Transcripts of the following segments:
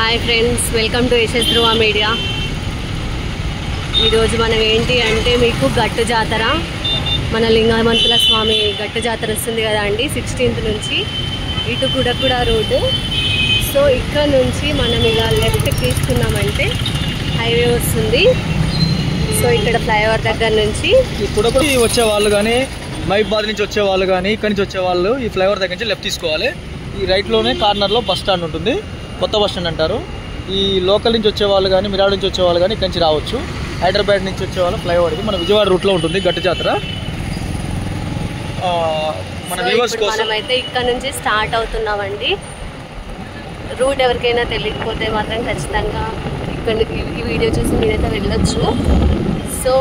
Hi friends, welcome to Yashas Dhruva media. ఈరోజు మనం ఏంటి అంటే మీకు గట్టు జాతర, మన లింగమంతుల స్వామి గట్టు జాతర వస్తుంది కదా అండి 16th నుంచి. ఇటు కూడా రోడ్డు. సో ఇక్కడ నుంచి మనం ఇలా లెఫ్ట్ తీసుకున్నామంటే హైవే వస్తుంది. సో ఇక్కడ ఫ్లైఓవర్ దగ్గర నుంచి ఇప్పుడు వచ్చే వాళ్ళు కానీ మహబూబాబాద్ నుంచి వచ్చే వాళ్ళు కానీ ఇక్కడి నుంచి వచ్చే వాళ్ళు ఈ ఫ్లైఓవర్ దగ్గర నుంచి లెఫ్ట్ తీసుకోవాలి. ఈ రైట్లోనే కార్నర్లో బస్ స్టాండ్ ఉంటుంది, కొత్త బస్ స్టాండ్ అంటారు. ఈ లోకల్ నుంచి వచ్చే వాళ్ళు కానీ మిరాడ్ నుంచి వచ్చే వాళ్ళు కానీ ఇక్కడి నుంచి రావచ్చు. హైదరాబాద్ నుంచి వచ్చే వాళ్ళు ఫ్లైఓవర్కి మన విజయవాడ రూట్లో ఉంటుంది గట్టు జాతర. మన వ్యూవర్స్ కోసం మనమైతే ఇక్కడ నుంచి స్టార్ట్ అవుతున్నామండి. రూట్ ఎవరికైనా తెలియకపోతే మాత్రం ఖచ్చితంగా ఇక్కడ ఈ వీడియో చూసి మీరైతే వెళ్ళొచ్చు. సో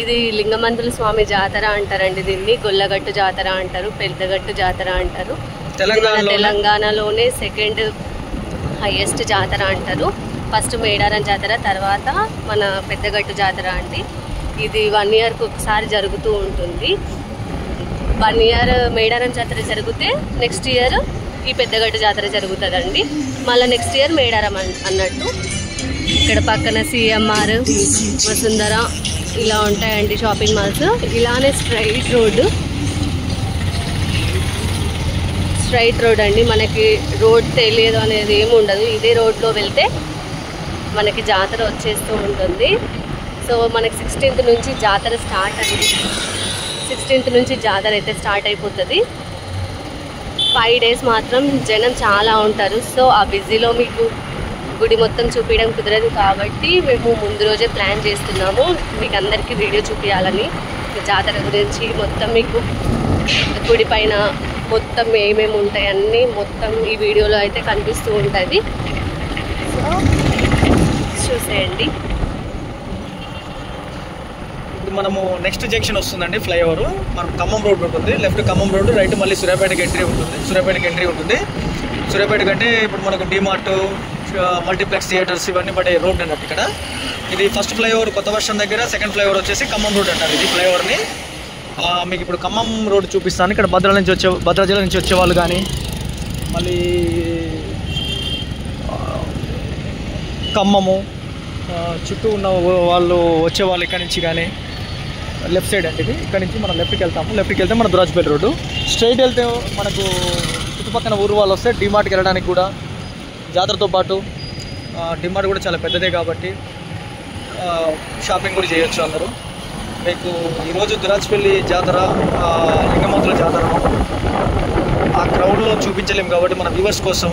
ఇది లింగమంతుల స్వామి జాతర అంటారండి, దీన్ని గొల్లగట్టు జాతర అంటారు, పెద్దగట్టు జాతర అంటారు. తెలంగాణలోనే సెకండ్ హైయెస్ట్ జాతర అంటారు. ఫస్ట్ మేడారం జాతర, తర్వాత మన పెద్దగట్టు జాతర అండి. ఇది 1 yearకి ఒకసారి జరుగుతూ ఉంటుంది. 1 year మేడారం జాతర జరిగితే నెక్స్ట్ ఇయర్ ఈ పెద్దగట్టు జాతర జరుగుతుందండి. మళ్ళీ నెక్స్ట్ ఇయర్ మేడారం అన్నట్టు. ఇక్కడ పక్కన CMR, వసుంధర ఇలా ఉంటాయండి షాపింగ్ మాల్స్. ఇలానే స్ట్రైట్ రోడ్ అండి. మనకి రోడ్ తెలియదు అనేది ఏమి ఉండదు. ఇదే రోడ్లో వెళ్తే మనకి జాతర వచ్చేస్తూ ఉంటుంది. సో మనకి 16th నుంచి జాతర స్టార్ట్ అండి. 16th నుంచి జాతర అయితే స్టార్ట్ అయిపోతుంది. 5 days మాత్రం జనం చాలా ఉంటారు. సో ఆ బిజీలో మీకు గుడి మొత్తం చూపించడం కుదరదు కాబట్టి మేము ముందు రోజే ప్లాన్ చేస్తున్నాము మీకు అందరికీ వీడియో చూపించాలని. జాతర గురించి మొత్తం మీకు గుడి పైన మొత్తం ఏమేమి ఉంటాయి అన్నీ మొత్తం ఈ వీడియోలో అయితే కనిపిస్తూ ఉంటుంది. సో చూసేయండి. ఇప్పుడు మనము నెక్స్ట్ జంక్షన్ వస్తుందండి ఫ్లైఓవర్. మనం ఖమ్మం రోడ్ ఉంటుంది, లెఫ్ట్ ఖమ్మం రోడ్, రైట్ మళ్ళీ సూర్యాపేటకి ఎంట్రీ ఉంటుంది. సూర్యాపేట కంటే ఇప్పుడు మనకు డిమార్ట్, మల్టీప్లెక్స్ థియేటర్స్ ఇవన్నీ పడే రోడ్ అన్నట్టు ఇక్కడ. ఇది ఫస్ట్ ఫ్లైఓవర్ కొత్త వర్షం దగ్గర, సెకండ్ ఫ్లైఓవర్ వచ్చేసి ఖమ్మం రోడ్ అంటారు ఇది ఫ్లైఓవర్ని. మీకు ఇప్పుడు ఖమ్మం రోడ్ చూపిస్తాను. ఇక్కడ భద్రాచలం నుంచి వచ్చే వాళ్ళు కానీ మళ్ళీ ఖమ్మము చుట్టూ ఉన్న వాళ్ళు వచ్చేవాళ్ళు ఇక్కడ నుంచి కానీ లెఫ్ట్ సైడ్ అంటే ఇది. ఇక్కడ నుంచి మనం లెఫ్ట్కి వెళ్తే మన దురాజ్పేట రోడ్డు. స్ట్రైట్ వెళ్తే మనకు చుట్టుపక్కల ఊరు వాళ్ళు వస్తే డిమార్ట్కి వెళ్ళడానికి కూడా, జాతరతో పాటు డిమార్ట్ కూడా చాలా పెద్దదే కాబట్టి షాపింగ్ కూడా చేయొచ్చు అందరూ. మీకు ఈరోజు దురాజ్పల్లి జాతర, లింగమంతుల జాతర ఆ క్రౌడ్లో చూపించలేము కాబట్టి మన వ్యూవర్స్ కోసం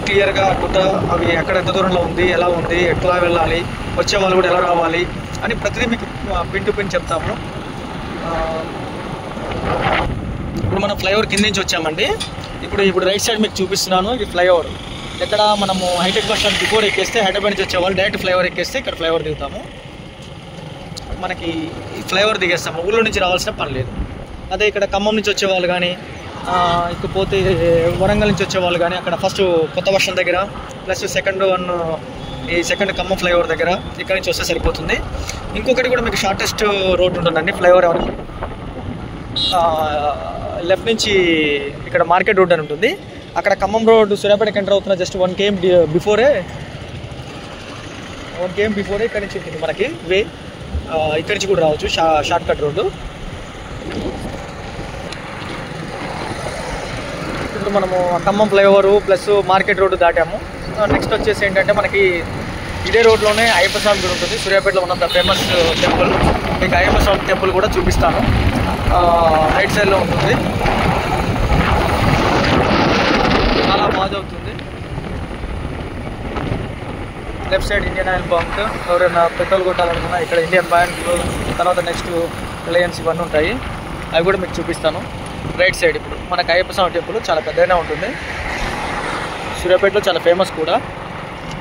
క్లియర్గా గుట్ట అవి ఎక్కడ ఎంత దూరంలో ఉంది, ఎలా ఉంది, ఎట్లా వెళ్ళాలి, వచ్చే వాళ్ళు కూడా ఎలా రావాలి అని ప్రతిదీ మీకు పిన్ టు పిన్ చెప్తాము. ఇప్పుడు మనం ఫ్లైఓవర్ కింద నుంచి వచ్చామండి. ఇప్పుడు రైట్ సైడ్ మీకు చూపిస్తున్నాను. ఇది ఫ్లైఓవర్. ఎక్కడ మనము హైటెక్ బస్ స్టాండ్ బిఫోర్ ఎక్కేస్తే, హైదరాబాద్ నుంచి వచ్చేవాళ్ళు డైరెక్ట్ ఫ్లైఓవర్ ఎక్కేస్తే ఇక్కడ ఫ్లైఓవర్ దిగుతాము. మనకి ఈ ఫ్లైఓవర్ దిగేస్తాము, ఊళ్ళో నుంచి రావాల్సిన పని లేదు. అదే ఇక్కడ ఖమ్మం నుంచి వచ్చేవాళ్ళు కానీ, ఇకపోతే వరంగల్ నుంచి వచ్చేవాళ్ళు కానీ అక్కడ ఫస్ట్ కొత్త వర్షం దగ్గర ప్లస్ సెకండ్ ఖమ్మం ఫ్లైఓవర్ దగ్గర ఇక్కడ నుంచి వస్తే సరిపోతుంది. ఇంకొకటి కూడా మీకు షార్టెస్ట్ రోడ్ ఉంటుందండి ఫ్లైఓవర్ వరకు. లెఫ్ట్ నుంచి ఇక్కడ మార్కెట్ రోడ్ అని ఉంటుంది. అక్కడ ఖమ్మం రోడ్ సూర్యాపేటకి ఎంటర్ అవుతున్న జస్ట్ 1 km బిఫోరే ఇక్కడ నుంచి ఉంటుంది మనకి వే. ఇక్కడి నుంచి కూడా రావచ్చు, షార్ట్ కట్ రోడ్డు. ఇప్పుడు మనము Khammam flyover plus market road దాటాము. నెక్స్ట్ వచ్చేసి ఏంటంటే మనకి ఇదే రోడ్లోనే అయ్యప్ప స్వామి గుడి ఉంటుంది. సూర్యాపేటలో ఉన్నంత ఫేమస్ టెంపుల్. మీకు అయ్యప్ప స్వామి టెంపుల్ కూడా చూపిస్తాను. రైట్ సైడ్లో ఉంటుంది, చాలా బాగా అవుతుంది. Left side Indian oil bunk, ఎవరైనా పెట్రోల్ కొట్టాలనుకున్నా ఇక్కడ ఇండియన్ బ్యాంక్, తర్వాత నెక్స్ట్ రిలయన్స్ ఇవన్నీ ఉంటాయి, అవి కూడా మీకు చూపిస్తాను. రైట్ సైడ్ ఇప్పుడు మనకు అయ్యప్ప స్వామి టెంపుల్ చాలా పెద్దగానే ఉంటుంది. సూర్యాపేటలో చాలా ఫేమస్ కూడా.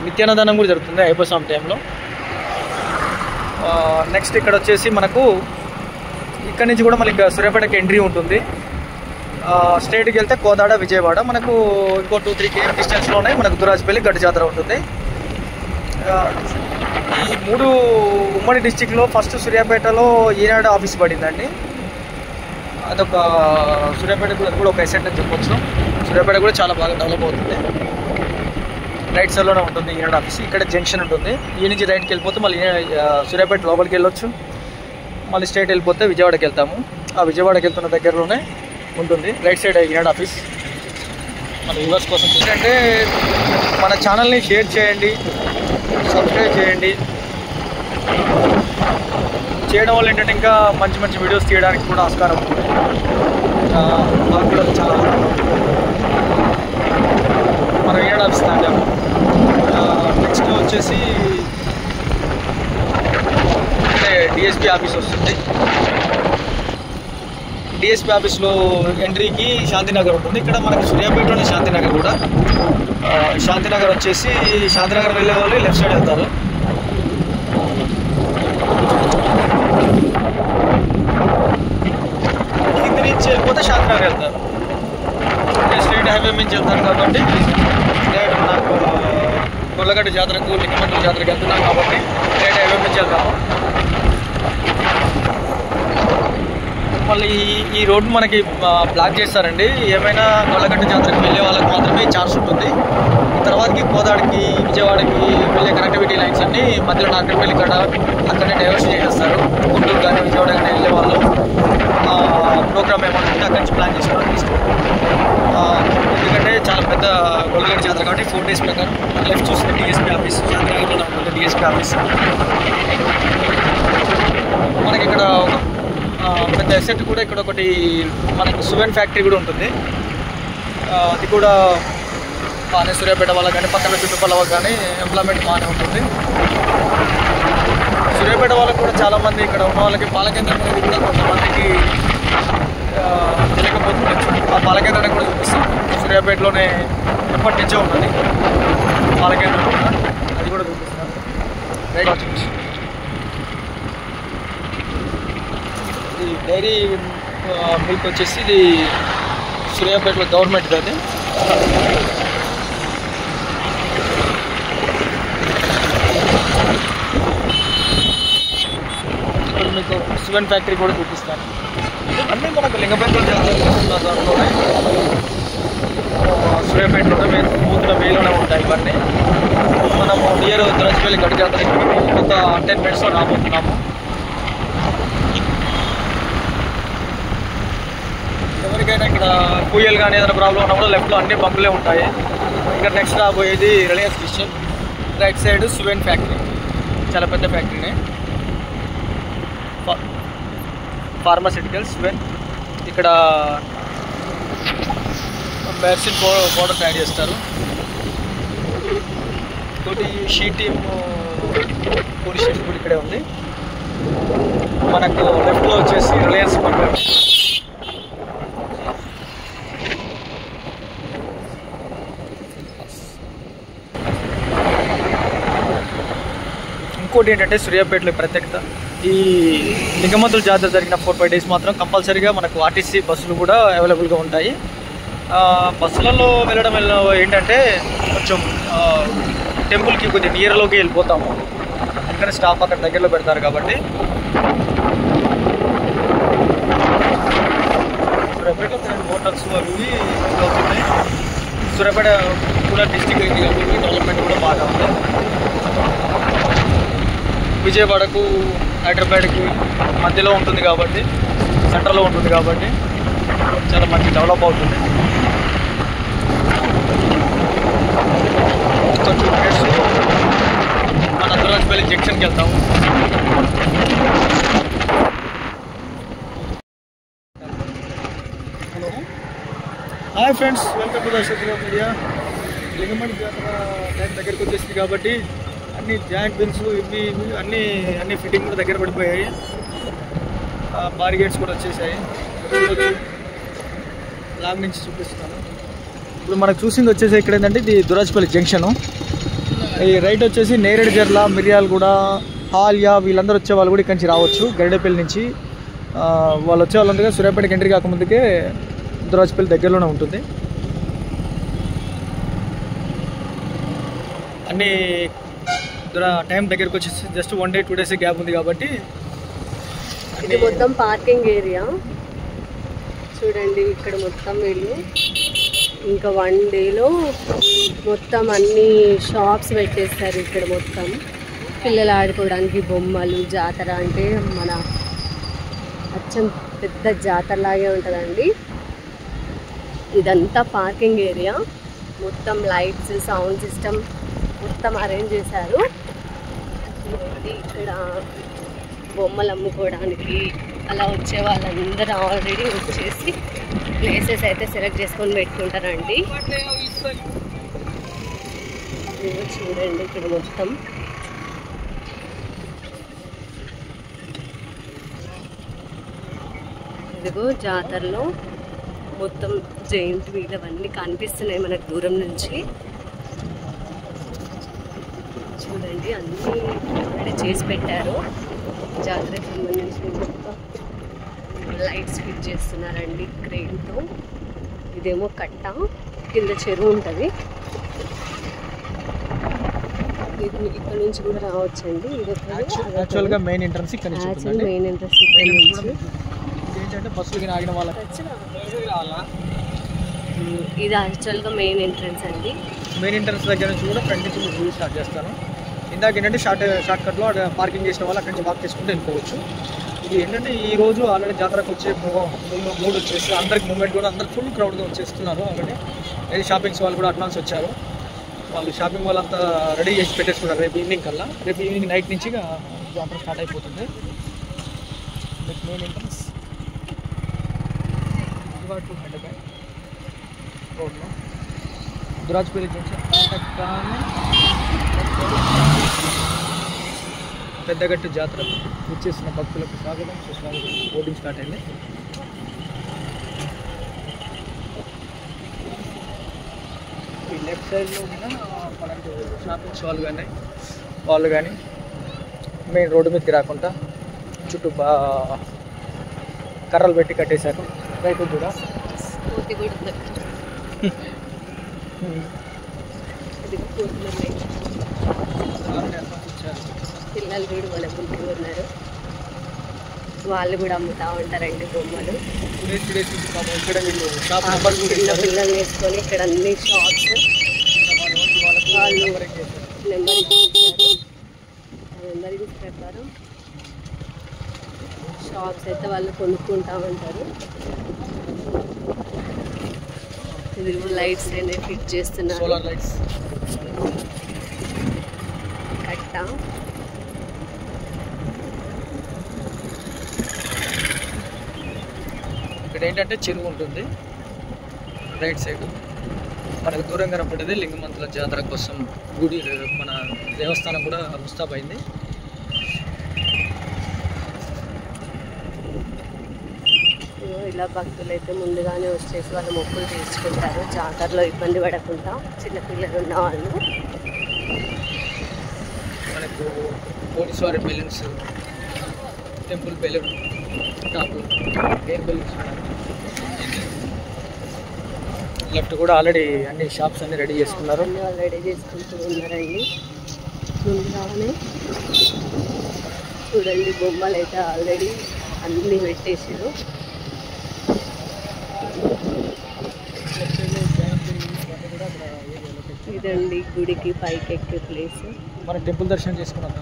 నిత్యాన్నదానం కూడా జరుగుతుంది అయ్యప్ప స్వామి టైంలో. నెక్స్ట్ ఇక్కడ వచ్చేసి మనకు ఇక్కడ నుంచి కూడా మళ్ళీ సూర్యాపేటకి ఎంట్రీ ఉంటుంది. స్ట్రైట్కి వెళ్తే కోదాడ, విజయవాడ. మనకు ఇంకో 2-3 km డిస్టెన్స్లోనే మనకు దురాజ్పల్లి గట్టు జాతర ఉంటుంది. ఈ 3 ఉమ్మడి డిస్టిక్లో ఫస్ట్ సూర్యాపేటలో ఈనాడు ఆఫీస్ పడిందండి. అదొక సూర్యాపేట కూడా ఒక ఎసెట్ అని చెప్పొచ్చు. సూర్యాపేట కూడా చాలా బాగా డెవలప్ అవుతుంది. రైట్ సైడ్లోనే ఉంటుంది ఈనాడు ఆఫీస్. ఇక్కడ జంక్షన్ ఉంటుంది. ఈ నుంచి రైట్కి వెళ్ళిపోతే మళ్ళీ సూర్యాపేట లోపలికి వెళ్ళొచ్చు. మళ్ళీ స్ట్రైట్ వెళ్ళిపోతే విజయవాడకి వెళ్తాము. ఆ విజయవాడకి వెళ్తున్న దగ్గరలోనే ఉంటుంది రైట్ సైడ్ ఈనాడు ఆఫీస్. మన వ్యూవర్స్ కోసం ఏంటంటే మన ఛానల్ని షేర్ చేయండి, సబ్స్క్రైబ్ చేయండి. చేయడం వల్ల ఏంటంటే ఇంకా మంచి మంచి వీడియోస్ తీయడానికి కూడా ఆస్కారం ఉంటుంది. మాకు కూడా చాలా మనం ఈనాడు ఆఫీస్ తాగాము. నెక్స్ట్ వచ్చేసి అంటే డిఎస్పీ ఆఫీస్ వస్తుంది. డిఎస్పీ ఆఫీస్లో ఎంట్రీకి శాంతినగర్ ఉంటుంది. ఇక్కడ మనకి సూర్యాపేటలోనే శాంతినగర్ కూడా. శాంతినగర్ వచ్చేసి శాంతినగర్ వెళ్ళే వాళ్ళు లెఫ్ట్ సైడ్ వెళ్తారు. కింది నుంచి వెళ్ళిపోతే శాంతినగర్ వెళ్తారు. స్ట్రైట్ హైవే నుంచి వెళ్తారు కాబట్టి డైరెక్ట్ నాకు గొల్లగడ్డ జాతరకు లింగమంతుల జాతరకు వెళ్తున్నాం కాబట్టి డైరెక్ట్ హైవే నుంచి వెళ్తాము. మళ్ళీ ఈ రోడ్డు మనకి బ్లాక్ చేస్తారండి. ఏమైనా గొల్లగడ్డ జాతరకు వెళ్ళే వాళ్ళకి మాత్రమే ఛాన్స్ ఉంటుంది. తర్వాతకి కోదాడికి విజయవాడకి వెళ్ళే కనెక్టివిటీ లైన్స్ అన్నీ మధ్యలో నార్కట్పల్లి కాడ అక్కడనే డైవర్షన్ చేసేస్తారు. గుంటూరు కానీ విజయవాడ కానీ వెళ్ళే వాళ్ళు ప్రోగ్రామ్ ఏమైనా ఉంటే అక్కడి నుంచి ప్లాన్ చేసుకోవడానికి ఇష్టం. ఎందుకంటే చాలా పెద్ద గొల్లగడ్డ జాతర కాబట్టి 4 days ప్రకారం లెఫ్ట్ చూస్తే డిఎస్పీ ఆఫీస్ శాంతినగర్లో ఉంటుంది. డిఎస్పీ ఆఫీస్ మనకి ఇక్కడ పెద్ద ఎసెట్ కూడా ఇక్కడ ఒకటి మనకు సువెన్ ఫ్యాక్టరీ కూడా ఉంటుంది. అది కూడా బాగానే సూర్యాపేట వాళ్ళకి కానీ పక్కన చుట్టుపక్కల వాళ్ళకి కానీ ఎంప్లాయ్మెంట్ బాగానే ఉంటుంది. సూర్యాపేట వాళ్ళకి కూడా చాలామంది ఇక్కడ ఉన్న వాళ్ళకి పాలకేంద్రం అనేది కూడా కొంతమందికి తెలియకపోతుంది. ఆ పాలకేంద్రాన్ని కూడా చూపిస్తాం. సూర్యాపేటలోనే ఎప్పటి నుంచో ఉంటుంది పాలకేంద్రం కూడా, అది కూడా చూపిస్తాను. రైట్, ఈ డైరీ మిల్క్ వచ్చేసి ఇది సూర్యాపేటలో గవర్నమెంట్ అది. ఇప్పుడు మీకు సువెన్ ఫ్యాక్టరీ కూడా చూపిస్తాను. అన్నీ మనకు లింగపేటలో చేస్తున్న దాంట్లోనే సూర్యాపేటలోనే పూర్తిగా వేలోనే ఉంటాయి ఇవన్నీ. మనము నియర్ ద్రాక్షపల్లి గడ్డ జాతరకి కొంత 10 minutes రాబోతున్నాము. ఎవరికైనా ఇక్కడ పూయలు కానీ ఏదైనా ప్రాబ్లం ఉన్నా కూడా లెఫ్ట్లో అన్ని బంకులే ఉంటాయి. ఇక్కడ నెక్స్ట్ రాబోయేది Reliance kitchen. Right side Suven factory, చాలా పెద్ద ఫ్యాక్టరీనే. ఫార్మాసిటికల్స్ సువెన్. ఇక్కడ మెడిసిన్ పౌడర్ తయారు చేస్తారు. ఇంకోటి షీట్ టీమ్ పోలీస్ స్టేషన్ కూడా ఇక్కడే ఉంది. మనకు లెఫ్ట్లో వచ్చేసి రిలయన్స్ మార్కెట్. ఇంకోటి ఏంటంటే సూర్యాపేటలో ప్రత్యేకత, ఈ లింగమంతుల జాతర జరిగిన 4-5 days మాత్రం కంపల్సరీగా మనకు ఆర్టీసీ బస్సులు కూడా అవైలబుల్గా ఉంటాయి. బస్సులలో వెళ్ళడం ఏంటంటే కొంచెం టెంపుల్కి కొద్దిగా నియర్లోకి వెళ్ళిపోతాము. అందుకని స్టాప్ అక్కడ దగ్గరలో పెడతారు కాబట్టి. సూర్యాపేటలో 2 హోటల్స్ అవి అవుతున్నాయి. సూర్యాపేట కూడా డిస్టిక్ అయింది కాబట్టి డెవలప్మెంట్ కూడా బాగా ఉంది. విజయవాడకు హైదరాబాద్కి మధ్యలో ఉంటుంది కాబట్టి, సెంటర్లో ఉంటుంది కాబట్టి చాలా మంచి డెవలప్ అవుతుంది. కొంచెం ప్లేస్ మన దురాజ్పల్లి జంక్షన్కి వెళ్తాము. Hello, hi friends, welcome to the Shatrughna media. Lingamanthula జాతర టైం దగ్గరికి వచ్చేసింది కాబట్టి అన్ని జాయింట్ బిల్స్ ఇవి అన్ని ఫిట్టింగ్ కూడా దగ్గర పడిపోయాయి. బారిగేట్స్ కూడా వచ్చేసాయి. లాంగ్ నుంచి చూపిస్తున్నాను. ఇప్పుడు మనకు చూసింది వచ్చేసి ఇక్కడ ఏంటంటే ఇది దురాజ్పల్లి జంక్షను. ఈ రైట్ వచ్చేసి నేరేడుజర్ల, మిర్యాలగూడ, హాలియా వీళ్ళందరూ వచ్చే వాళ్ళు కూడా ఇక్కడి నుంచి రావచ్చు. గరిడేపల్లి నుంచి వాళ్ళు వచ్చే వాళ్ళందరూ సూర్యాపేటకి ఎంట్రీ కాకముందుకే దురాజ్పల్లి దగ్గరలోనే ఉంటుంది. అన్నీ టైం దగ్గరకు వచ్చేసి జస్ట్ 1 day 2 days గ్యాప్ ఉంది కాబట్టి. ఇది మొత్తం పార్కింగ్ ఏరియా చూడండి. ఇక్కడ మొత్తం వీళ్ళు ఇంకా 1 డేలో మొత్తం అన్ని షాప్స్ పెట్టేస్తారు ఇక్కడ. మొత్తం పిల్లలు ఆడుకోవడానికి బొమ్మలు. జాతర అంటే మన అచ్చం పెద్ద జాతరలాగే ఉంటుందండి. ఇదంతా పార్కింగ్ ఏరియా. మొత్తం లైట్స్, సౌండ్ సిస్టమ్ మొత్తం అరేంజ్ చేశారు. ఇక్కడ బొమ్మలు అమ్ముకోవడానికి అలా వచ్చే వాళ్ళందరూ ఆల్రెడీ వచ్చేసి ప్లేసెస్ అయితే సెలెక్ట్ చేసుకొని పెట్టుకుంటారండి. చూడండి ఇక్కడ మొత్తం ఇదిగో జాతరలో మొత్తం జైంట్ వీల్ అవన్నీ కనిపిస్తున్నాయి మనకు దూరం నుంచి. చూడండి అన్నీ ఆల్రెడీ చేసి పెట్టారు. జాతరకు సంబంధించిన మొత్తం లైట్స్ ఫిట్ చేస్తున్నారండి క్రెయిన్తో. ఇదేమో కట్ట, కింద చెరువు ఉంటుంది. ఇక్కడ నుంచి కూడా రావచ్చండి. ఇది యాక్చువల్గా మెయిన్ ఎంట్రన్స్ ఇక్కడ నుంచి. మెయిన్ ఎంట్రన్స్ ఇక్కడ నుంచి. ఏంటంటే బస్సులు ఆగిన వాళ్ళకి ఇది యాక్చువల్గా మెయిన్ ఎంట్రన్స్ అండి. మెయిన్ ఎంట్రన్స్ దగ్గర నుంచి కూడా ఫ్రంట్ నుంచి వ్యూ స్టార్ట్ చేస్తాను. ఇందాక ఏంటంటే షార్ట్ కట్లో పార్కింగ్ చేసిన వాళ్ళు అక్కడి నుంచి వాక్ చేసుకుంటూ వెళ్ళిపోవచ్చు. ఇది ఏంటంటే ఈ రోజు ఆల్రెడీ జాతరకు వచ్చే మూడు వచ్చేసి అందరికి మూమెంట్ కూడా అందరు ఫుల్ క్రౌడ్గా వచ్చేస్తున్నారు. ఆల్రెడీ ఏది షాపింగ్స్ వాళ్ళు కూడా అడ్వాన్స్ వచ్చారు. వాళ్ళు షాపింగ్ వాళ్ళంతా రెడీ చేసి పెట్టేసుకున్నారు. రేపు ఈవినింగ్ కల్లా, రేపు ఈవినింగ్ నైట్ నుంచి జాతర స్టార్ట్ అయిపోతుంది. మెయిన్ ఎంట్రన్స్ టు హైదరాబాద్ రోడ్లో దురాజ్పల్లి జంక్షన్ పెద్దగట్టు జాతర వచ్చేసిన భక్తులకు స్వాగతం, సుస్వాగతం. బోటింగ్ స్టార్ట్ అయింది. ఈ లెఫ్ట్ సైడ్లో కూడా మనకు షాపింగ్స్ వాళ్ళు కానీ మెయిన్ రోడ్డు మీదకి రాకుండా చుట్టూ కర్రలు పెట్టి కట్టేశారు. రైతు కూడా పిల్లలు కూడా వాళ్ళ గుంటూ ఉన్నారు. వాళ్ళు కూడా అమ్ముతూ ఉంటారండి బొమ్మలు. చిన్న పిల్లలు వేసుకొని ఇక్కడ అన్ని షాప్స్ వాళ్ళు నెంబర్ ప్రకారం షాప్స్ అయితే వాళ్ళు కొనుక్కుంటా ఉంటారు. ఇది లైట్స్ అనేవి ఫిట్ చేస్తున్నారు. సోలార్ లైట్స్ కట్ట. ఇక్కడ ఏంటంటే చెరువు ఉంటుంది రైట్ సైడ్. మనకు దూరంగా కనపడేది లింగమంతుల జాతర కోసం గుడి, మన దేవస్థానం కూడా ముస్తాబైంది. ఇలా భక్తులు అయితే ముందుగానే వచ్చేసి వాళ్ళు మొక్కులు తీర్చుకుంటారు. జాతరలో ఇబ్బంది పడకుండా చిన్నపిల్లలు ఉన్న వాళ్ళు. మనకు పోలీసువారి balloons, temple balloon top, air balloons. Left కూడా ఆల్రెడీ అన్ని షాప్స్ అన్ని రెడీ చేసుకున్నారు. అన్నీ వాళ్ళు రెడీ చేసుకుంటూ ఉన్నారండి. ముందుగానే చూడండి బొమ్మలు అయితే ఆల్రెడీ అన్నీ పెట్టేసారు. ఇదండి గుడికి పైకి ఎక్కే ప్లేస్. మన టెంపుల్ దర్శనం చేసుకున్నాం.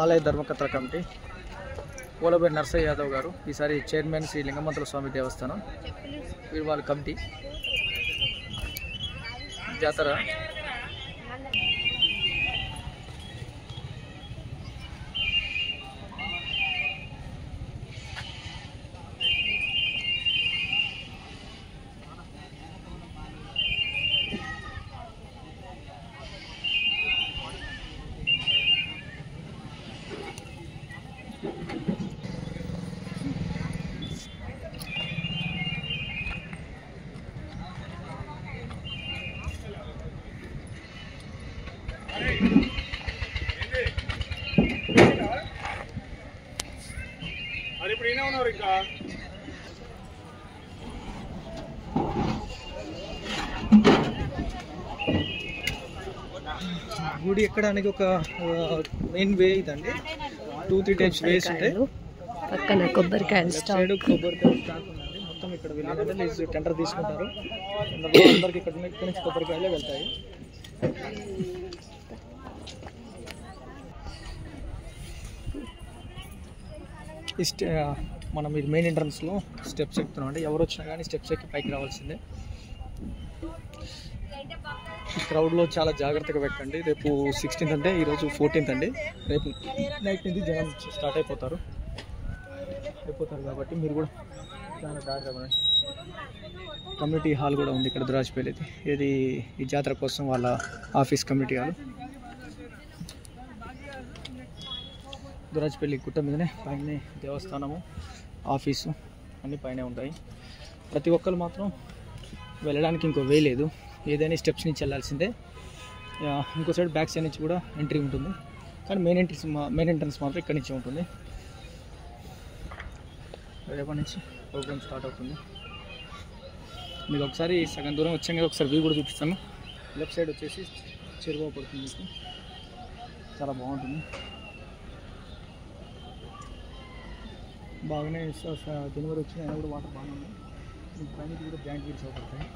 ఆలయ ధర్మకర్తల కమిటీ పోలబేటి నర్సయ్య యాదవ్ గారు ఈసారి చైర్మన్ శ్రీ లింగమంతుల స్వామి దేవస్థానం. వీరు వాళ్ళ కమిటీ. జాతర గుడి ఎక్కడానికి ఒక మెయిన్ వే ఇదండి. 2-3 టైప్స్ వేస్ ఉంటాయి. పక్కన కొబ్బరికాయలు సైడ్ కొబ్బరికాయలు స్టాక్ ఉందండి. మొత్తం ఇక్కడ వెళ్ళాలంటే టెండర్ తీసుకుంటారు. అందరికి ఇక్కడ నుంచి కొబ్బరికాయలే వెళ్తాయి. మనం ఇది మెయిన్ ఎంట్రన్స్లో స్టెప్స్ ఎక్కుతున్నాం అండి. ఎవరు వచ్చినా కానీ స్టెప్స్ ఎక్కి పైకి రావాల్సిందే. ఈ క్రౌడ్లో చాలా జాగ్రత్తగా పెట్టండి. రేపు 16th అంటే ఈరోజు 14th అండి. రేపు నైట్ నుంచి జనం స్టార్ట్ అయిపోతారు కాబట్టి మీరు కూడా చాలా జాగ్రత్తగా ఉండండి. కమ్యూనిటీ హాల్ కూడా ఉంది ఇక్కడ ద్రాజపల్లిది. ఇది ఈ జాతర కోసం వాళ్ళ ఆఫీస్ కమ్యూనిటీ హాల్. ద్రాజపల్లి గుట్ట మీదనే పైన దేవస్థానము, ఆఫీసు అన్నీ పైనే ఉంటాయి. ప్రతి ఒక్కరు మాత్రం వెళ్ళడానికి ఇంకో వే లేదు. ఏదైనా స్టెప్స్ నుంచి వెళ్ళాల్సిందే. ఇంకో సైడ్ బ్యాక్ సైడ్ నుంచి కూడా ఎంట్రీ ఉంటుంది. కానీ మెయిన్ ఎంట్రన్స్ మాత్రం ఇక్కడి నుంచి ఉంటుంది. రేపటి నుంచి ప్రోగ్రామ్ స్టార్ట్ అవుతుంది. మీకు ఒకసారి సగం దూరం వచ్చాం కదా, ఒకసారి వ్యూ కూడా చూపిస్తాను. లెఫ్ట్ సైడ్ వచ్చేసి చెరువు పడుతుంది. మీకు చాలా బాగుంటుంది. బాగానే జనవరి వచ్చిన అయినా కూడా వాటర్ బాగానే ఉంది. మీకు పైన కూడా జాయింట్ వీల్స్ అవుతాయి.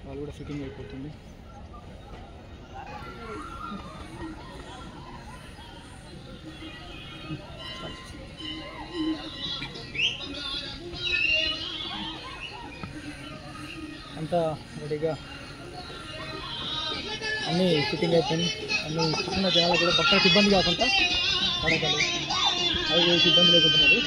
వాళ్ళు కూడా ఫిట్టింగ్ అయిపోతుంది. అంతా రెడీగా అన్నీ ఫిట్టింగ్ అయిపోయింది. అన్నీ చిన్న జనాలు కూడా పక్కనకి ఇబ్బంది కాకుండా పడగలు అవి వేసి ఇబ్బంది లేకుంటున్నది.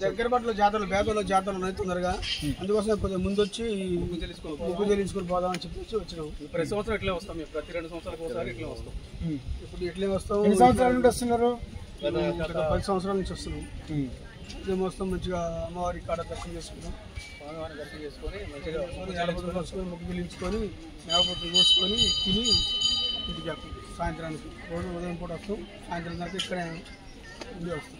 దగ్గర పట్ల జాతరలు బేదలో జాతరలు ఉన్నాయి తొందరగా. అందుకోసం కొంచెం ముందు వచ్చి ముగ్గు తెలుసుకొని పోదామని చెప్పేసి వచ్చినాం. ప్రతి సంవత్సరం ఇట్లా వస్తాం. ప్రతి 2 సంవత్సరాలకు ఒకసారి ఇట్లా వస్తాం. ఇప్పుడు ఎట్లే వస్తాం. ఎన్ని సంవత్సరాల నుండి వస్తున్నారు? 10 సంవత్సరాల నుంచి వస్తున్నాం. మేము వస్తాం, మంచిగా అమ్మవారి కాడ దర్శనం చేసుకుంటాం. ముగ్గు చెల్లించుకొని మేకపోతులు కోసుకొని తిని ఇంటికి వస్తాం. సాయంత్రానికి రోజు ఉదయం పూట వస్తాం. సాయంత్రం దాకా ఇక్కడే ఉండి వస్తాం.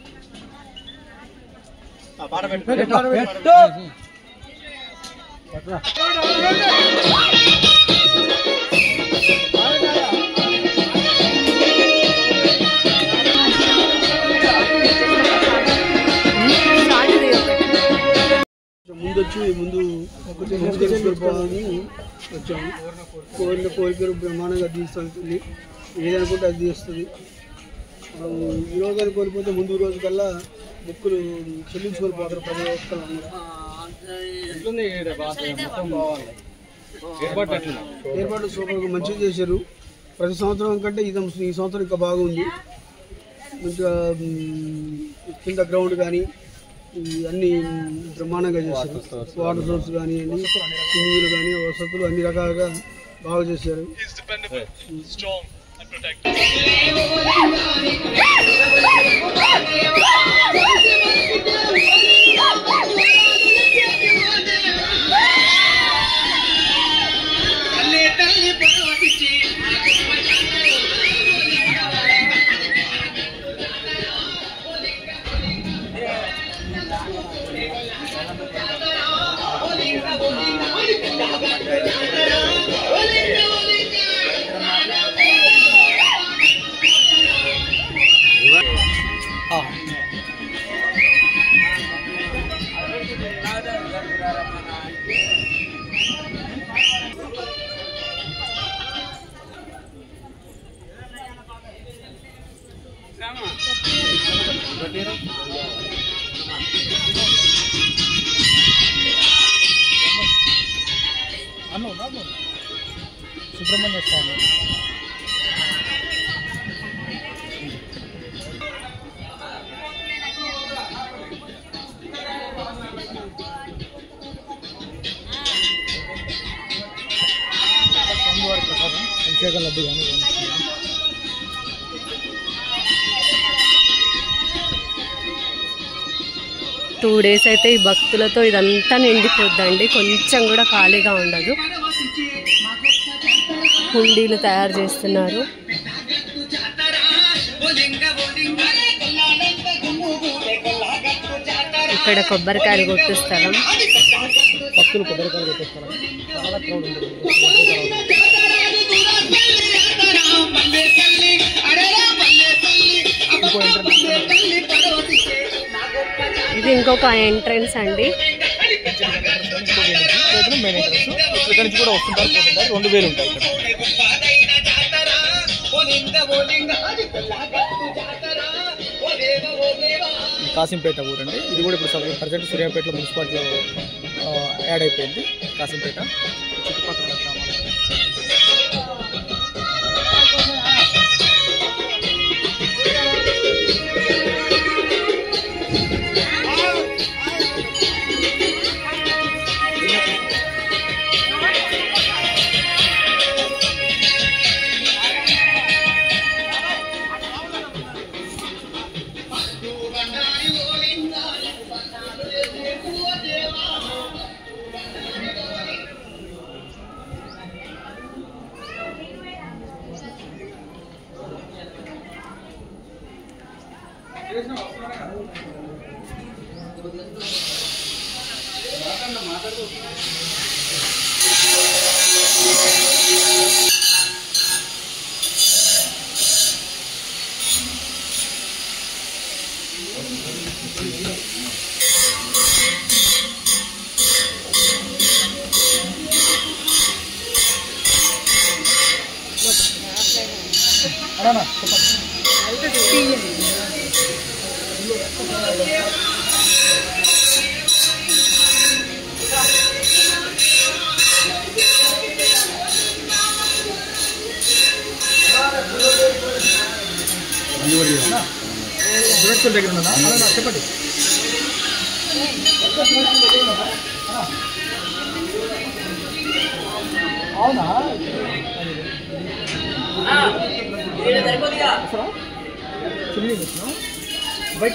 ముందు పోవాలని వచ్చాము. కోరిన కోరికలు బ్రహ్మాండంగా తీస్తుంది. ఏదనుకుంటే అది తీస్తుంది. ఈ రోజు అని కోల్పోతే ముందు రోజు కల్లా బుక్కులు చెల్లించుకొని పోతారు. ప్రతి ఒక్కరు ఏర్పాట్లు సూపర్గా మంచిగా చేశారు. ప్రతి సంవత్సరం కంటే ఈ సంవత్సరం ఇంకా బాగుంది. మంచిగా కింద గ్రౌండ్ కానీ అన్ని బ్రహ్మాండంగా చేశారు. వాటర్ సోర్స్ కానీ స్విమ్మింగ్లు కానీ వసతులు అన్ని రకాలుగా బాగా చేశారు. సుబ్రహ్మణ్య స్వామి. స్వామివారి ప్రసాదం అభిషేకం లడ్డు కానీ 2 days అయితే ఈ భక్తులతో ఇదంతా నిండిపోద్దండి, కొంచెం కూడా ఖాళీగా ఉండదు. హుండీలు తయారు చేస్తున్నారు. ఇక్కడ కొబ్బరికాయలు కొట్టు స్థలం. భక్తులు కొబ్బరికాయలు కొట్టేస్తారు. చాలా క్రౌడ్ ఉంది. ఇది ఇంకొక ఎంట్రన్స్ అండి. మెయిన్ ఎంట్రన్స్ ఇక్కడ నుంచి కూడా వస్తుంటారు, పోతుంటారు. 2000 ఉంటాయి ఇక్కడ. కాసింపేట ఊరండి. ఇది కూడా ఇప్పుడు ప్రజెంట్ సూర్యాపేటలో మున్సిపాలిటీలో యాడ్ అయిపోయింది. కాసింపేట చుట్టుపక్కల గ్రామాలు. దగ్గర చెప్పండి. అవునా బయట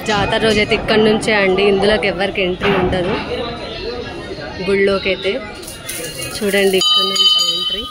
జాతర రోజైతే ఇక్కడ నుంచే అండి, ఇందులోకి ఎవరికి ఎంట్రీ ఉండదు. గుళ్ళోకి అయితే చూడండి, ఇక్కడ నుంచి ఎంట్రీ.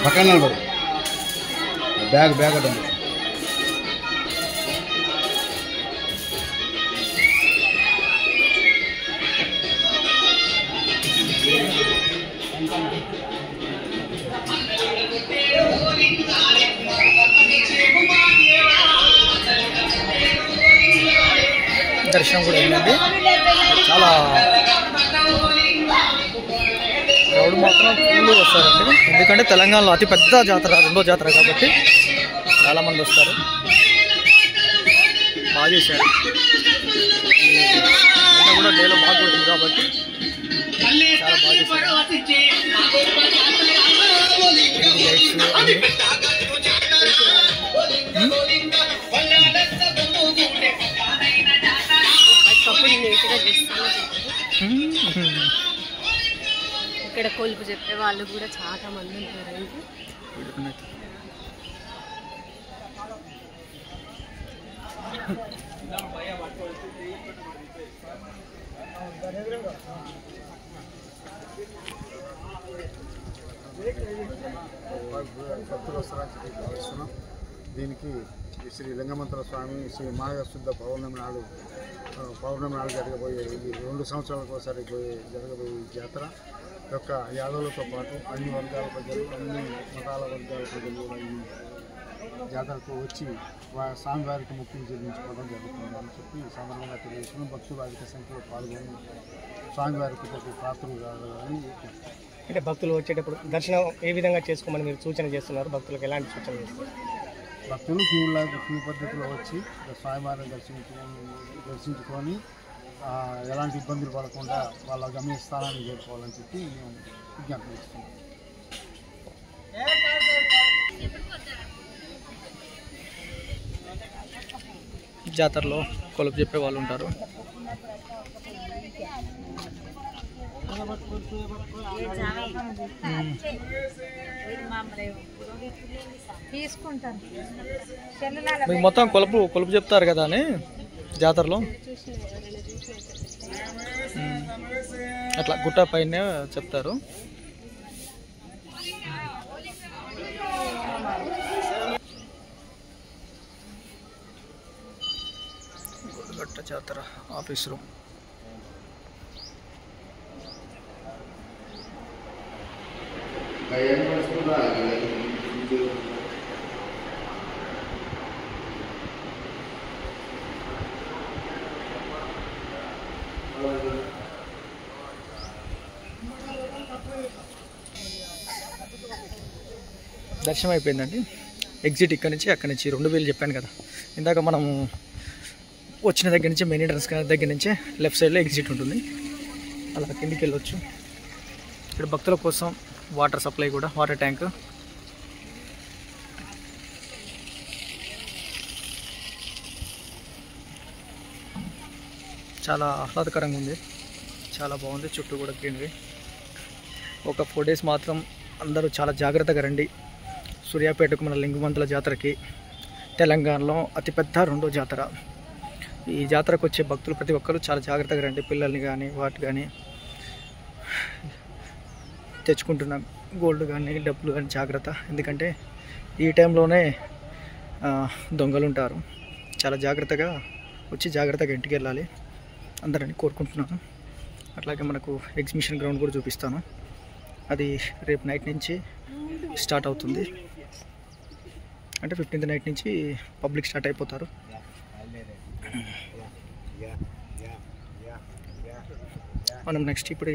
పక్కన నిలబడు. బ్యాగ్ అడ్డండి. దర్శనం కూడా అయిందండి. చాలా క్రౌడ్ మాత్రం ఫుల్ వస్తారండి. ఎందుకంటే తెలంగాణలో అతిపెద్ద జాతర, 2వ జాతర కాబట్టి చాలామంది వస్తారు. బాగా చేశారు కూడా, డేలో బాగా కొడుతుంది కాబట్టి చాలా బాగా ఇక్కడ కొలుపు చెప్పే వాళ్ళు కూడా చాలా మంది ఉంటారండి. భక్తులు వస్తారని భావిస్తున్నాం. దీనికి శ్రీ లింగమంత్ర స్వామి శ్రీ మాఘశుద్ధ పౌర్ణమి నాడు జరగబోయే ఇది 2 సంవత్సరాలకు ఒకసారి జరగబోయే జాతర యొక్క యాదవులతో పాటు అన్ని వర్గాల ప్రజలు, అన్ని మతాల వర్గాల ప్రజలు కూడా ఈ జాతరకు వచ్చి స్వామివారికి ముక్తిని చెల్లించుకోవడం జరుగుతుందని చెప్పి సందర్భంగా తెలియజేస్తున్నాం. భక్తులు అధిక సంఖ్యలో పాల్గొని స్వామివారికి పాత్రలు కావాలని. అంటే భక్తులు వచ్చేటప్పుడు దర్శనం ఏ విధంగా చేసుకోమని మీరు సూచన చేస్తున్నారు? భక్తులకు ఎలాంటి సూచన చేస్తున్నారు? భక్తులు క్యూ పద్ధతిలో వచ్చి స్వామివారిని దర్శించుకొని ఎలాంటి ఇబ్బందులు పడకుండా వాళ్ళ గమ్యస్థానాన్ని చేరుకోవాలని చెప్పి మేము విజ్ఞప్తి చేస్తున్నాం. జాతరలో కొలుపు చెప్పే వాళ్ళు ఉంటారు. మీకు మొత్తం కొలుపు చెప్తారు కదా అని జాతరలో అట్లా గుట్ట పైన చెప్తారు. గుట్టగట్ట జాతర ఆఫీస్ రూమ్. దర్శనం అయిపోయిందండి. ఎగ్జిట్ ఇక్కడ నుంచి అక్కడి నుంచి 2000 చెప్పాను కదా ఇందాక. మనము వచ్చిన దగ్గర నుంచి మెయిన్ ఎంట్రన్స్ దగ్గర నుంచే లెఫ్ట్ సైడ్లో ఎగ్జిట్ ఉంటుంది. అలా కిందికి వెళ్ళొచ్చు. ఇక్కడ భక్తుల కోసం వాటర్ సప్లై కూడా, వాటర్ ట్యాంక్. చాలా ఆహ్లాదకరంగా ఉంది, చాలా బాగుంది. చుట్టూ కూడా గ్రీనరీ. ఒక 4 days మాత్రం అందరూ చాలా జాగ్రత్తగా రండి. సూర్యాపేటకు మన లింగమంతుల జాతరకి తెలంగాణలో అతిపెద్ద 2వ జాతర. ఈ జాతరకు వచ్చే భక్తులు ప్రతి ఒక్కరూ చాలా జాగ్రత్తగా రండి. పిల్లల్ని కానీ వాటి కానీ తెచ్చుకుంటున్న గోల్డ్ కానీ డబ్బులు కానీ జాగ్రత్త. ఎందుకంటే ఈ టైంలోనే దొంగలు ఉంటారు. చాలా జాగ్రత్తగా వచ్చి జాగ్రత్తగా ఇంటికి వెళ్ళాలి అందరని కోరుకుంటున్నాను. అట్లాగే మనకు ఎగ్జిబిషన్ గ్రౌండ్ కూడా చూపిస్తాను. అది రేపు నైట్ నుంచి స్టార్ట్ అవుతుంది. అంటే 15th నైట్ నుంచి పబ్లిక్ స్టార్ట్ అయిపోతారు. మనం నెక్స్ట్ ఇప్పుడు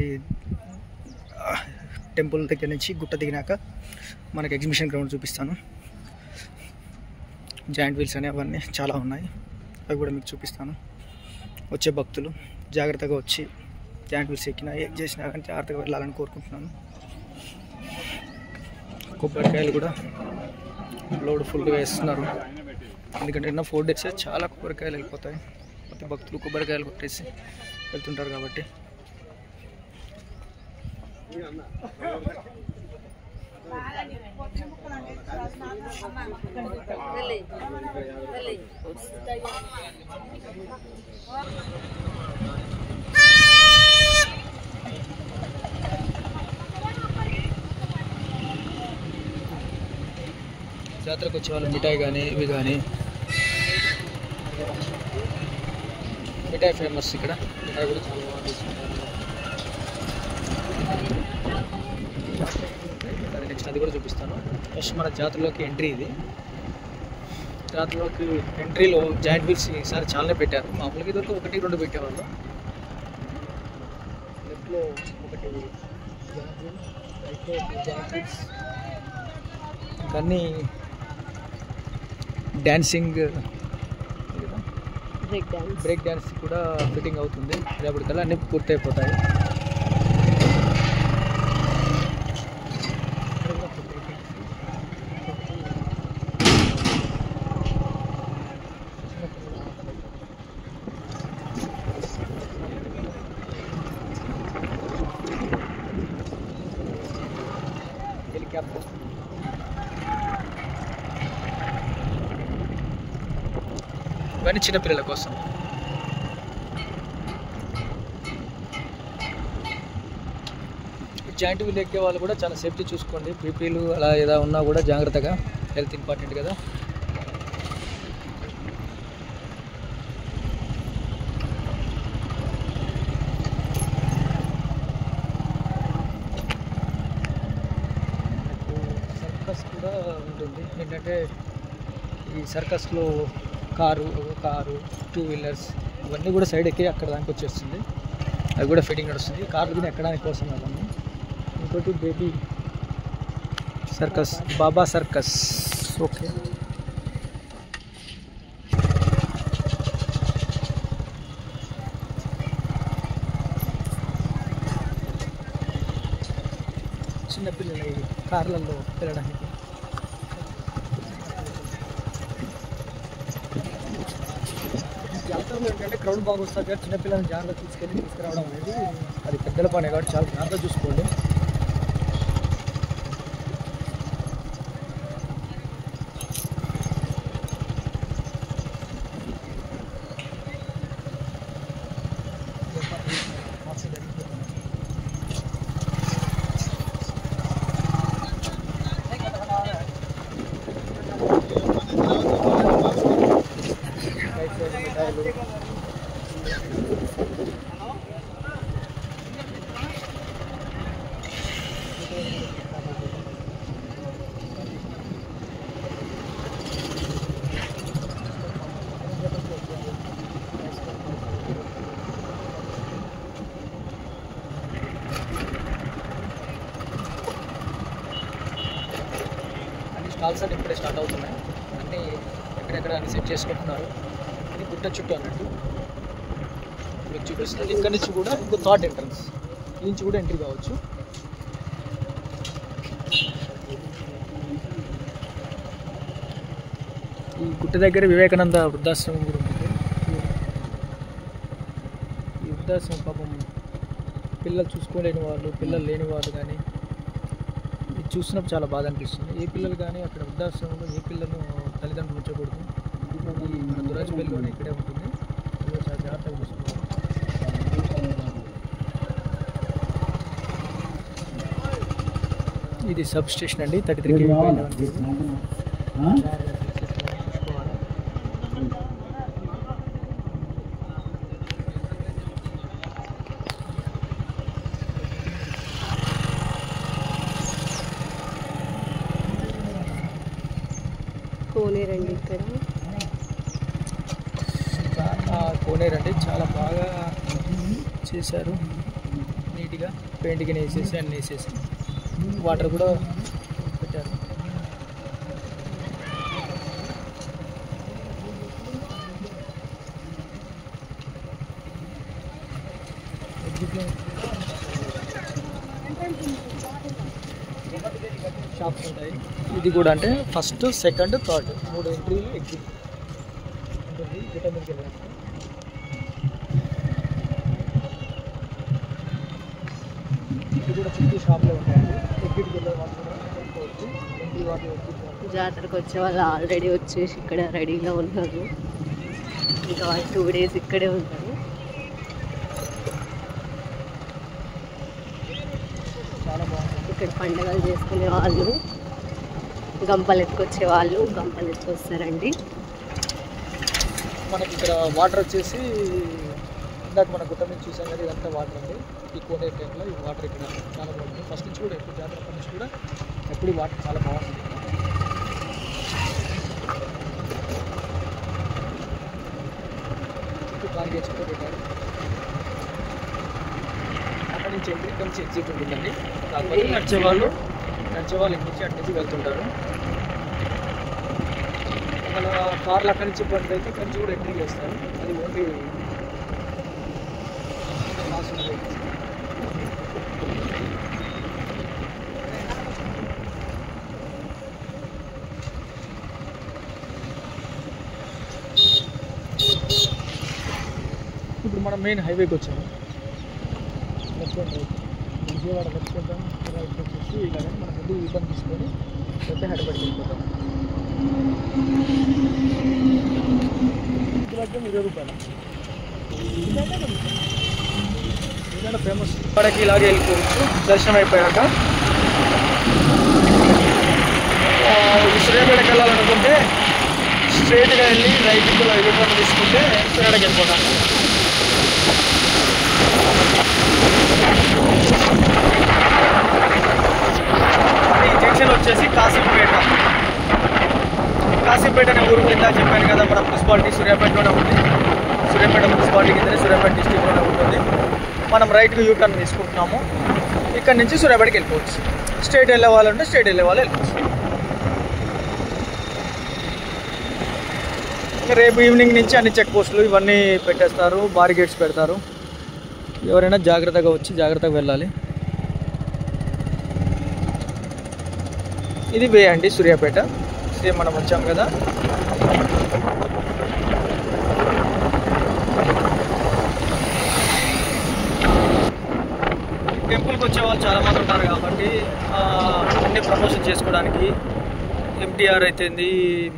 టెంపుల్ దగ్గర నుంచి గుట్ట దిగినాక మనకు ఎగ్జిబిషన్ గ్రౌండ్ చూపిస్తాను. జాయింట్ వీల్స్ అని అవన్నీ చాలా ఉన్నాయి, అవి కూడా మీకు చూపిస్తాను. వచ్చే భక్తులు జాగ్రత్తగా వచ్చి జాయింట్ వీల్స్ ఎక్కినా ఏం చేసినా కానీ జాగ్రత్తగా వెళ్ళాలని కోరుకుంటున్నాను. కొబ్బరికాయలు కూడా లోడ్ ఫుల్గా వేస్తున్నారు. ఎందుకంటే 4 days చాలా కొబ్బరికాయలు వెళ్ళిపోతాయి. ప్రతి భక్తులు కొబ్బరికాయలు కొట్టేసి వెళ్తుంటారు కాబట్టి. జాతరకు వచ్చే వాళ్ళు మిఠాయి కానీ ఇవి కానీ, మిఠాయి ఫేమస్ ఇక్కడ. మిఠాయి కూడా చాలా బాగా తీసుకుంటారు. నెక్స్ట్ అది కూడా చూపిస్తాను. ఫస్ట్ మన జాతరలోకి ఎంట్రీ. ఇది జాతరలోకి ఎంట్రీలో జాయింట్ వీల్స్ ఈసారి చాలానే పెట్టారు. మామూలుగా ఇదివరకు 1-2 పెట్టేవాళ్ళు. లెఫ్ట్లో ఒకటి జాయింట్ వీల్స్, కానీ డ్యాన్సింగ్ బ్రేక్ డ్యాన్స్ కూడా ఫిట్టింగ్ అవుతుంది. రేపటికల్లా అన్నీ పూర్తి అయిపోతాయి. కానీ చిన్నపిల్లల కోసం. జాయింట్ వీల్ ఎక్కే వాళ్ళు కూడా చాలా సేఫ్టీ చూసుకోండి. బీపీలు అలా ఏదో ఉన్నా కూడా జాగ్రత్తగా, హెల్త్ ఇంపార్టెంట్ కదా. సర్కస్ కూడా ఉంటుంది. ఏంటంటే ఈ సర్కస్లో కారు 2 వీలర్స్ ఇవన్నీ కూడా సైడ్ ఎక్కి అక్కడ దానికి వచ్చేస్తుంది. అవి కూడా ఫిట్టింగ్ నడుస్తుంది. కార్లు కూడా ఎక్కడానికి కోసం అవన్నీ. ఇంకోటి బేబీ సర్కస్, బాబా సర్కస్. ఓకే, చిన్నపిల్లలు కార్లలో వెళ్ళడానికి. జాతరలో ఏంటంటే క్రౌడ్ బాగా వస్తుంది కదా, చిన్నపిల్లల్ని జాగ్రత్తగా తీసుకురావడం అనేది అది పెద్దల పని కాబట్టి చాలా జాగ్రత్తగా చూసుకోండి. స్టాల్స్ అని ఇప్పుడే స్టార్ట్ అవుతున్నాయి. అన్నీ ఎక్కడెక్కడ అన్ని సెట్ చేసుకుంటున్నారు. ఇది గుట్ట చుట్టూ అన్నట్టు మీకు చూపిస్తుంది. ఇక్కడ నుంచి కూడా ఇంకో థర్డ్ ఎంట్రన్స్, ఈ నుంచి కూడా ఎంట్రీ కావచ్చు. ఈ గుట్ట దగ్గర వివేకానంద వృద్ధాశ్రమం కూడా ఉంటుంది. ఈ వృద్ధాశ్రమం పాపం పిల్లలు చూసుకోలేని వాళ్ళు, పిల్లలు లేని వాళ్ళు కానీ ఇది చూసినప్పుడు చాలా బాధ అనిపిస్తుంది. ఏ పిల్లలు కానీ అక్కడ వృద్ధాశ్రమంలో ఏ పిల్లలు తల్లిదండ్రులు ఉంచకూడదు. ఇది మన దురాజపల్లిలోనే ఇక్కడే ఉంటుంది. ఇది చాలా జాగ్రత్తగా చూసుకోవాలి. ఇది సబ్ స్టేషన్ అండి, 33 kV కోనేరండి. ఇక్కడ కోనేరండి, చాలా బాగా చేశారు. నీట్గా పెయింటింగ్ వేసేసి అన్నీ వేసేసి వాటర్ కూడా పెట్టారు. షాప్స్ ఉంటాయి. ఇది కూడా అంటే ఫస్ట్, సెకండ్, థర్డ్ 3 ఎంట్రీలు ఎగ్జిట్ ఉంటుంది. విటమిన్కి వెళ్ళడానికి ఇది కూడా చుట్టూ షాప్లో ఉంటాయండి. ఎగ్జిట్కి వెళ్ళే వాళ్ళు కూడా కొనుక్కోవచ్చు. ఎంట్రీ వాళ్ళు ఎగ్జిట్. జాతరకు వచ్చే వాళ్ళు ఆల్రెడీ వచ్చేసి ఇక్కడ రెడీగా ఉన్నారు. ఇంకా వాళ్ళు 2 days ఇక్కడే ఉంటారు. చాలా బాగుంటుంది. ఇక్కడ పండుగలు చేసుకునే వాళ్ళు, గంపలు ఎత్తుకొచ్చే వాళ్ళు గంపలు ఎత్తుకొస్తారండి. మనకి ఇక్కడ వాటర్ వచ్చేసి ఇందాక మన గుట్ట నుంచి చూసాం కదా, ఇదంతా వాటర్ అండి. ఈ కోనేరు టైంలో ఈ వాటర్ ఇక్కడ చాలా బాగుంటుంది. ఫస్ట్ నుంచి కూడా ఎప్పుడు జాతర నుంచి కూడా ఎప్పుడు వాటర్ చాలా బాగుంటుంది. చుట్టూ బార్గేజ్ కూడా పెట్టారు. అక్కడి నుంచి ఎంట్రీ, ఇక్కడ నుంచి ఎగ్జిట్ ఉంటుందండి. కాకపోతే నడిచేవాళ్ళు ఇటు నుంచి అటు నుంచి వెళ్తుంటారు. మన కార్లు అక్కడి నుంచి ఇబ్బంది అయితే ఇక్కడి నుంచి కూడా ఎంట్రీ చేస్తారు. అది ఓన్లీ పాస్ ఉంది. ఇప్పుడు మనం మెయిన్ హైవేకి వచ్చాము. Left and right, Vijayawada left వెళ్తాం, రైట్ వచ్చేసి ఇలాగే మనం ముందు యూటర్న్ తీసుకొని అయితే హైదరాబాద్కి వెళ్ళిపోతాం. ఫేమస్ ఇక్కడికి ఇలాగే వెళ్ళిపోవచ్చు దర్శనం అయిపోయాక. సూర్యాపేటకి వెళ్ళాలనుకుంటే స్ట్రైట్గా వెళ్ళి రైట్కి యూటర్న్ తీసుకుంటే సూర్యాపేటకి వెళ్ళిపోతాను. ఈ జంక్షన్ వచ్చేసి కాశీపేట. కాశీపేట అనే ఊరు కింద చెప్పాను కదా, మన మున్సిపాలిటీ సూర్యాపేటలోనే ఉంది. సూర్యాపేట మున్సిపాలిటీ కింద సూర్యాపేట డిస్టిక్లోనే ఉంటుంది. మనం రైట్గా యూటర్న్ తీసుకుంటున్నాము. ఇక్కడ నుంచి సూర్యాపేటకి వెళ్ళిపోవచ్చు. స్ట్రైట్ వెళ్ళే వాళ్ళు ఉంటే స్ట్రైట్ వెళ్ళే వాళ్ళు వెళ్ళిపోవచ్చు. రేపు ఈవినింగ్ నుంచి అన్ని చెక్ పోస్టులు ఇవన్నీ పెట్టేస్తారు, బారిగేట్స్ పెడతారు. ఎవరైనా జాగ్రత్తగా వచ్చి జాగ్రత్తగా వెళ్ళాలి. ఇది వే అండి సూర్యాపేట. సేమ్ మనం వచ్చాం కదా. టెంపుల్కి వచ్చే వాళ్ళు చాలామంది ఉంటారు కాబట్టి అన్ని ప్రమోషన్ చేసుకోవడానికి ఎంటీఆర్ అయితేంది,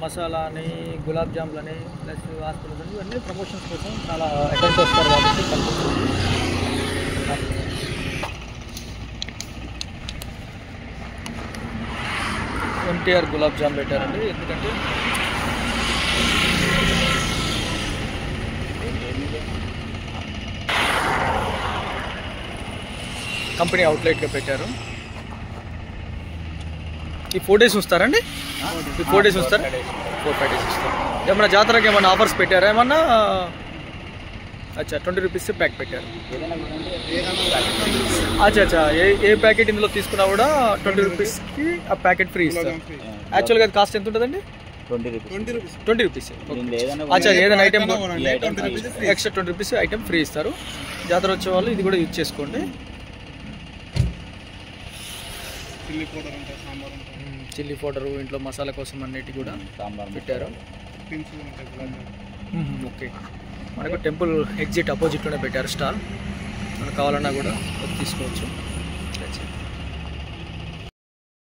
మసాలా అని, గులాబ్ జాములు అని, ప్లస్ హాస్పిటల్స్ అని ఇవన్నీ ప్రమోషన్స్ కోసం చాలా అటెండ్ వస్తారు కాబట్టి ఎంటీఆర్ గులాబ్ జామ్ పెట్టారండి. ఎందుకంటే కంపెనీ అవుట్లెట్గా పెట్టారు. ఈ 4 days ఉంస్తారండి? ఈ 4 days ఉంస్తారు, 4-5 days ఇస్తారు. ఏమన్నా జాతరకి ఏమన్నా ఆఫర్స్ పెట్టారా ఏమన్నా? అచ్చా 20 రూపీస్ ప్యాక్ పెట్టారు. అచ్చా ఏ ప్యాకెట్ ఇందులో తీసుకున్నా కూడా 20 రూపీస్కి ఆ ప్యాకెట్ ఫ్రీ ఇస్తారు. యాక్చువల్గా అది కాస్ట్ ఎంత ఉంటుందండి? 20 రూపీస్. అచ్చా ఏదైనా item extra 20 rupees item free ఇస్తారు. జాతర వచ్చే వాళ్ళు ఇది కూడా యూజ్ చేసుకోండి. చిల్లీ పౌడరు, ఇంట్లో మసాలా కోసం అన్నిటి కూడా పెట్టారు. ఓకే, మనకు టెంపుల్ ఎగ్జిట్ అపోజిట్లోనే పెట్టారు స్టాల్. మనకు కావాలన్నా కూడా తీసుకోవచ్చు.